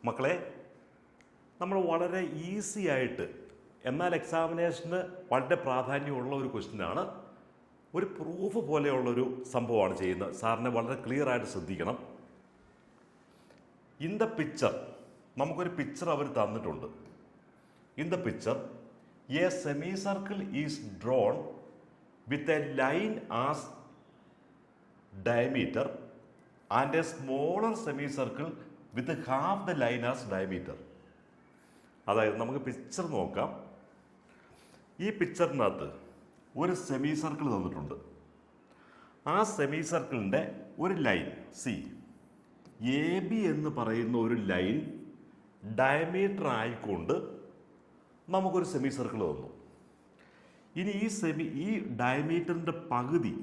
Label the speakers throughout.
Speaker 1: മക്കളെ, നമ്മൾ വളരെ ഈസി ആയിട്ട് എന്നാൽ എക്സാമിനേഷന് വളരെ പ്രാധാന്യമുള്ള ഒരു ക്വസ്റ്റ്യനാണ്. ഒരു പ്രൂഫ് പോലെയുള്ളൊരു സംഭവമാണ് ചെയ്യുന്നത്. സാറിനെ വളരെ ക്ലിയർ ആയിട്ട് ശ്രദ്ധിക്കണം. ഇൻ ദ പിക്ചർ, നമുക്കൊരു പിക്ചർ അവർ തന്നിട്ടുണ്ട്. In the picture A semi circle is drawn with a line as diameter and A smaller semi circle with half the line as diameter. അതായത് നമുക്ക് പിക്ചർ നോക്കാം. ഈ പിക്ചറിനകത്ത് ഒരു സെമി സർക്കിൾ തന്നിട്ടുണ്ട്. ആ semi സർക്കിളിൻ്റെ ഒരു ലൈൻ സി എ ബി എന്ന് പറയുന്ന ഒരു ലൈൻ ഡയമീറ്റർ ആയിക്കൊണ്ട് നമുക്കൊരു സെമി സർക്കിൾ തന്നു. ഇനി ഈ ഡയമീറ്ററിൻ്റെ പകുതി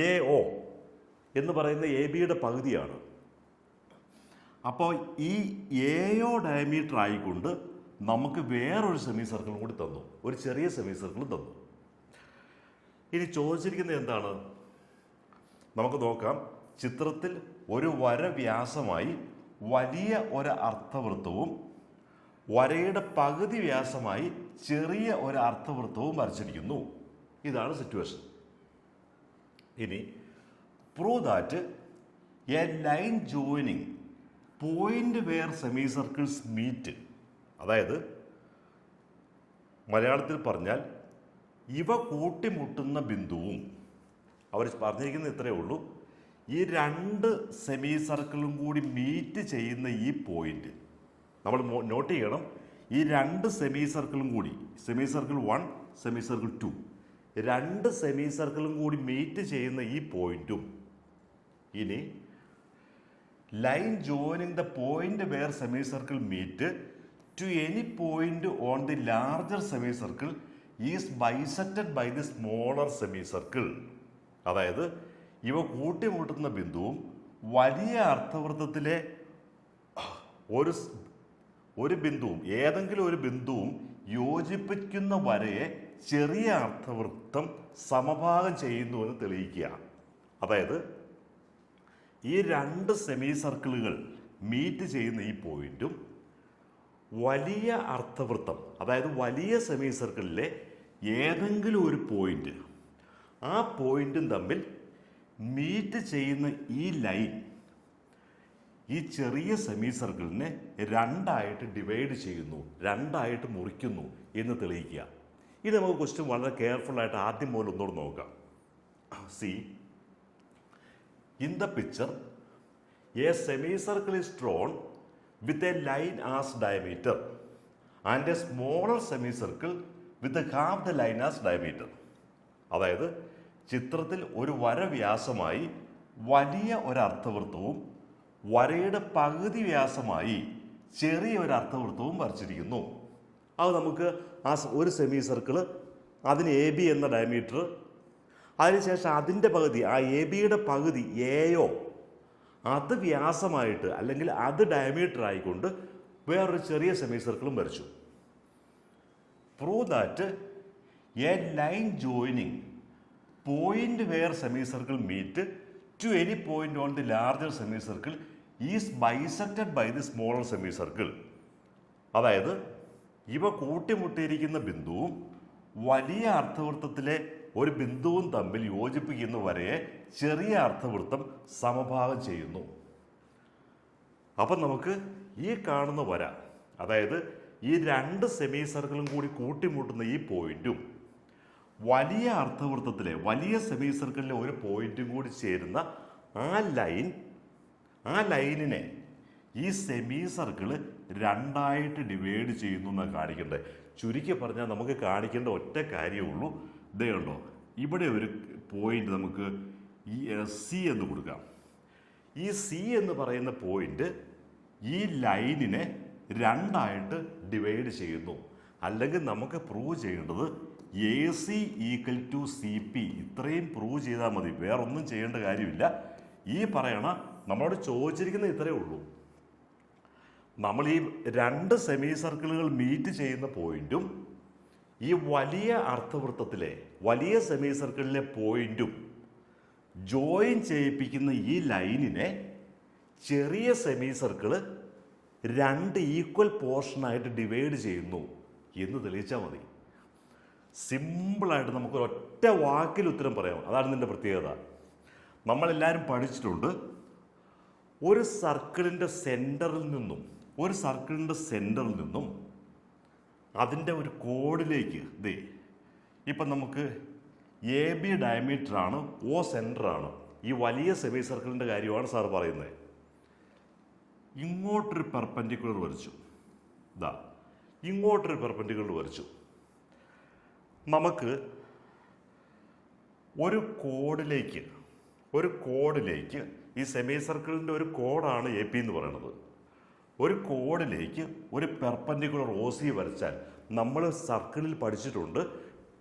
Speaker 1: എ ഒ എന്ന് പറയുന്ന എ ബിയുടെ പകുതിയാണ്. അപ്പോൾ ഈ എയോ ഡയമീറ്റർ ആയിക്കൊണ്ട് നമുക്ക് വേറൊരു സെമി സർക്കിളും കൂടി തന്നു, ഒരു ചെറിയ സെമി സർക്കിളും തന്നു. ഇനി ചോദിച്ചിരിക്കുന്നത് എന്താണ്? നമുക്ക് നോക്കാം. ചിത്രത്തിൽ ഒരു വര വ്യാസമായി വലിയ ഒരു അർദ്ധവൃത്തവും വരയുടെ പകുതി വ്യാസമായി ചെറിയ ഒരു അർദ്ധവൃത്തവും വരച്ചിരിക്കുന്നു. ഇതാണ് സിറ്റുവേഷൻ. ഇനി prove that a line joining point where semi circles meet, അതായത് മലയാളത്തിൽ പറഞ്ഞാൽ ഇവ കൂട്ടിമുട്ടുന്ന ബിന്ദുവും, അവർ പറഞ്ഞിരിക്കുന്നത് ഇത്രയേ ഉള്ളൂ. ഈ രണ്ട് സെമി സർക്കിളും കൂടി മീറ്റ് ചെയ്യുന്ന ഈ പോയിന്റ് നമ്മൾ നോട്ട് ചെയ്യണം. ഈ രണ്ട് സെമി സർക്കിളും കൂടി, സെമി സർക്കിൾ 1, സെമി സർക്കിൾ 2, രണ്ട് സെമി സർക്കിളും കൂടി മീറ്റ് ചെയ്യുന്ന ഈ പോയിന്റും, ഇനി line joining the point where semi circle meet to any point on the larger semi circle is bisected by the smaller semi circle. അതായത് ഇവ കൂട്ടിമുട്ടുന്ന ബിന്ദുവും വലിയ അർദ്ധവൃത്തത്തിലെ ഒരു ബിന്ദുവും, ഏതെങ്കിലും ഒരു ബിന്ദുവും യോജിപ്പിക്കുന്ന വരയെ ചെറിയ അർദ്ധവൃത്തം സമഭാഗം ചെയ്യുന്നുവെന്ന് തെളിയിക്കുക. അതായത് ഈ രണ്ട് സെമി സർക്കിളുകൾ മീറ്റ് ചെയ്യുന്ന ഈ പോയിന്റും വലിയ അർദ്ധവൃത്തം, അതായത് വലിയ സെമി സർക്കിളിലെ ഏതെങ്കിലും ഒരു പോയിന്റ്, ആ പോയിന്റും തമ്മിൽ മീറ്റ് ചെയ്യുന്ന ഈ ലൈൻ ഈ ചെറിയ സെമി സർക്കിളിനെ രണ്ടായിട്ട് ഡിവൈഡ് ചെയ്യുന്നു, രണ്ടായിട്ട് മുറിക്കുന്നു എന്ന് തെളിയിക്കുക. ഇത് നമുക്ക് ക്വസ്റ്റ്യൻ വളരെ കെയർഫുള്ളായിട്ട് ആദ്യം മുതൽ ഒന്നുകൂടെ നോക്കാം. C in the picture a semicircle is drawn with a line as diameter and a smaller semicircle with half the line as diameter. അതായത് ചിത്രത്തിൽ ഒരു വര വ്യാസമായി വലിയ ഒരു അർദ്ധവൃത്തവും വരയുടെ പകുതി വ്യാസമായി ചെറിയ ഒരു അർദ്ധവൃത്തവും വരച്ചിരിക്കുന്നു. അത് നമുക്ക് ആ ഒരു സെമി സർക്കിള്, അതിന് എ ബി എന്ന ഡയമീറ്റർ, അതിനുശേഷം അതിൻ്റെ പകുതി, ആ എ ബിയുടെ പകുതി എയോ, അത് വ്യാസമായിട്ട് അല്ലെങ്കിൽ അത് ഡയമീറ്റർ ആയിക്കൊണ്ട് വേറൊരു ചെറിയ സെമി സർക്കിളും വരച്ചു. Prove that a line joining point where semi circle meet to any point on the larger semi circle is bisected by the smaller semi circle. അതായത് ഇവ കൂട്ടിമുട്ടിയിരിക്കുന്ന ബിന്ദുവും വലിയ അർദ്ധവൃത്തത്തിലെ ഒരു ബിന്ദുവും തമ്മിൽ യോജിപ്പിക്കുന്ന വരയെ ചെറിയ അർദ്ധവൃത്തം സമഭാഗം ചെയ്യുന്നു. അപ്പം നമുക്ക് ഈ കാണുന്ന വര, അതായത് ഈ രണ്ട് സെമി സർക്കിളും കൂടി കൂട്ടിമുട്ടുന്ന ഈ പോയിന്റും വലിയ അർദ്ധവൃത്തത്തിലെ വലിയ സെമി സർക്കിളിലെ ഒരു പോയിന്റും കൂടി ചേരുന്ന ആ ലൈനിനെ ഈ സെമി സർക്കിള് രണ്ടായിട്ട് ഡിവൈഡ് ചെയ്യുന്നു എന്നാണ് കാണിക്കേണ്ടത്. ചുരുക്കി പറഞ്ഞാൽ നമുക്ക് കാണിക്കേണ്ട ഒറ്റ കാര്യമുള്ളൂ. ഇതേ ഉണ്ടോ, ഇവിടെ ഒരു പോയിന്റ് നമുക്ക് ഈ സി എന്ന് കൊടുക്കാം. ഈ സി എന്ന് പറയുന്ന പോയിന്റ് ഈ ലൈനിനെ രണ്ടായിട്ട് ഡിവൈഡ് ചെയ്യുന്നു. അല്ലെങ്കിൽ നമുക്ക് പ്രൂവ് ചെയ്യേണ്ടത് A C equal to C P, ഇത്രയും പ്രൂവ് ചെയ്താൽ മതി, വേറൊന്നും ചെയ്യേണ്ട കാര്യമില്ല. ഈ പറയണ നമ്മളോട് ചോദിച്ചിരിക്കുന്നത് ഇത്രയേ ഉള്ളൂ. നമ്മൾ ഈ രണ്ട് സെമി സർക്കിളുകൾ മീറ്റ് ചെയ്യുന്ന പോയിന്റും ഈ വലിയ അർദ്ധവൃത്തത്തിലെ വലിയ സെമി സർക്കിളിലെ പോയിന്റും ജോയിൻ ചെയ്യിപ്പിക്കുന്ന ഈ ലൈനിനെ ചെറിയ സെമി സർക്കിള് രണ്ട് ഈക്വൽ പോർഷനായിട്ട് ഡിവൈഡ് ചെയ്യുന്നു എന്ന് തെളിയിച്ചാൽ മതി. സിമ്പിളായിട്ട് നമുക്കൊരൊറ്റ വാക്കിൽ ഉത്തരം പറയാം. അതാണ് ഇതിൻ്റെ പ്രത്യേകത. നമ്മളെല്ലാവരും പഠിച്ചിട്ടുണ്ട്, ഒരു സർക്കിളിൻ്റെ സെൻറ്ററിൽ നിന്നും അതിൻ്റെ ഒരു കോഡിലേക്ക് ഇപ്പം നമുക്ക് എ ബി ഡയമീറ്ററാണ്, ഒ സെൻറ്ററാണ്. ഈ വലിയ സെമി സർക്കിളിൻ്റെ കാര്യമാണ് സാർ പറയുന്നത്. ഇങ്ങോട്ടൊരു പെർപെൻഡിക്കുലർ വരച്ചു, ഇങ്ങോട്ടൊരു പെർപെൻഡിക്കുലർ വരച്ചു. നമുക്ക് ഒരു കോഡിലേക്ക് ഈ സെമി സർക്കിളിൻ്റെ ഒരു കോഡാണ് എ പി എന്ന് പറയുന്നത്. ഒരു കോഡിലേക്ക് ഒരു പെർപെൻഡിക്കുലർ ഒ സി വരച്ചാൽ നമ്മൾ സർക്കിളിൽ പഠിച്ചിട്ടുണ്ട്,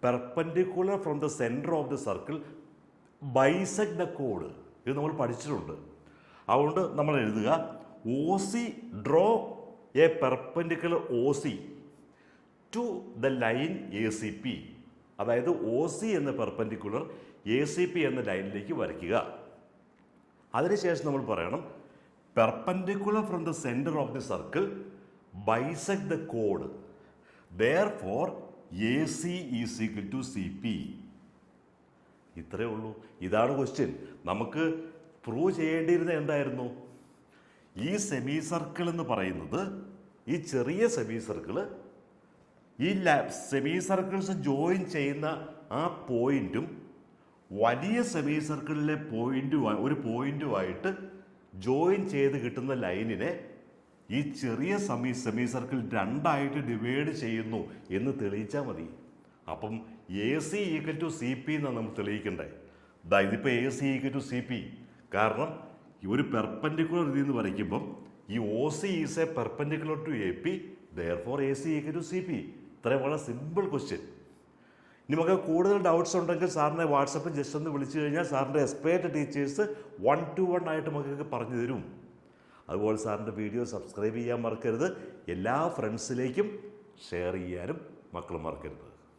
Speaker 1: perpendicular from the centre of the circle bisect the കോഡ്. ഇത് നമ്മൾ പഠിച്ചിട്ടുണ്ട്. അതുകൊണ്ട് നമ്മൾ എഴുതുക, O C draw a perpendicular O C to the line A C P. അതായത് ഒ സി എന്ന പെർപെൻഡിക്കുലർ എ സി പി എന്ന ലൈനിലേക്ക് വരയ്ക്കുക. അതിനുശേഷം നമ്മൾ പറയണം, perpendicular from the centre of the circle bisect the കോഡ്, therefore AC is equal to CP. ഇത്രയേ ഉള്ളൂ. ഇതാണ് ക്വസ്റ്റ്യൻ. നമുക്ക് പ്രൂവ് ചെയ്യേണ്ടിയിരുന്നത് എന്തായിരുന്നു? ഈ സെമി സർക്കിൾ എന്ന് പറയുന്നത്, ഈ ചെറിയ സെമി സർക്കിള് ഈ സെമി സർക്കിൾസ് ജോയിൻ ചെയ്യുന്ന ആ പോയിന്റും വലിയ സെമി സർക്കിളിലെ ഒരു പോയിന്റുമായിട്ട് ജോയിൻ ചെയ്ത് കിട്ടുന്ന ലൈനിനെ ഈ ചെറിയ സെമി സർക്കിൾ രണ്ടായിട്ട് ഡിവൈഡ് ചെയ്യുന്നു എന്ന് തെളിയിച്ചാൽ മതി. അപ്പം A C equal to C P എന്നാണ് നമ്മൾ തെളിയിക്കണ്ടേ. ഇതിപ്പോൾ A C equal to C P. കാരണം ഈ ഒരു പെർപെൻഡിക്കുലർ ഇതിൽ നിന്ന് വരയ്ക്കുമ്പം ഈ O C is a perpendicular to A P, therefore A C equal to C P. ഇത്രയും വളരെ സിമ്പിൾ ക്വസ്റ്റ്യൻ. ഇനി നമുക്ക് കൂടുതൽ ഡൗട്ട്സ് ഉണ്ടെങ്കിൽ സാറിനെ വാട്സപ്പിൽ ജസ്റ്റ് ഒന്ന് വിളിച്ചു കഴിഞ്ഞാൽ സാറിൻ്റെ എക്സ്പേർട്ട് ടീച്ചേഴ്സ് 1-to-1 ആയിട്ട് നമുക്ക് പറഞ്ഞു തരും. അതുപോലെ സാറിൻ്റെ വീഡിയോ സബ്സ്ക്രൈബ് ചെയ്യാൻ മറക്കരുത്. എല്ലാ ഫ്രണ്ട്സിലേക്കും ഷെയർ ചെയ്യാനും മക്കൾ മറക്കരുത്.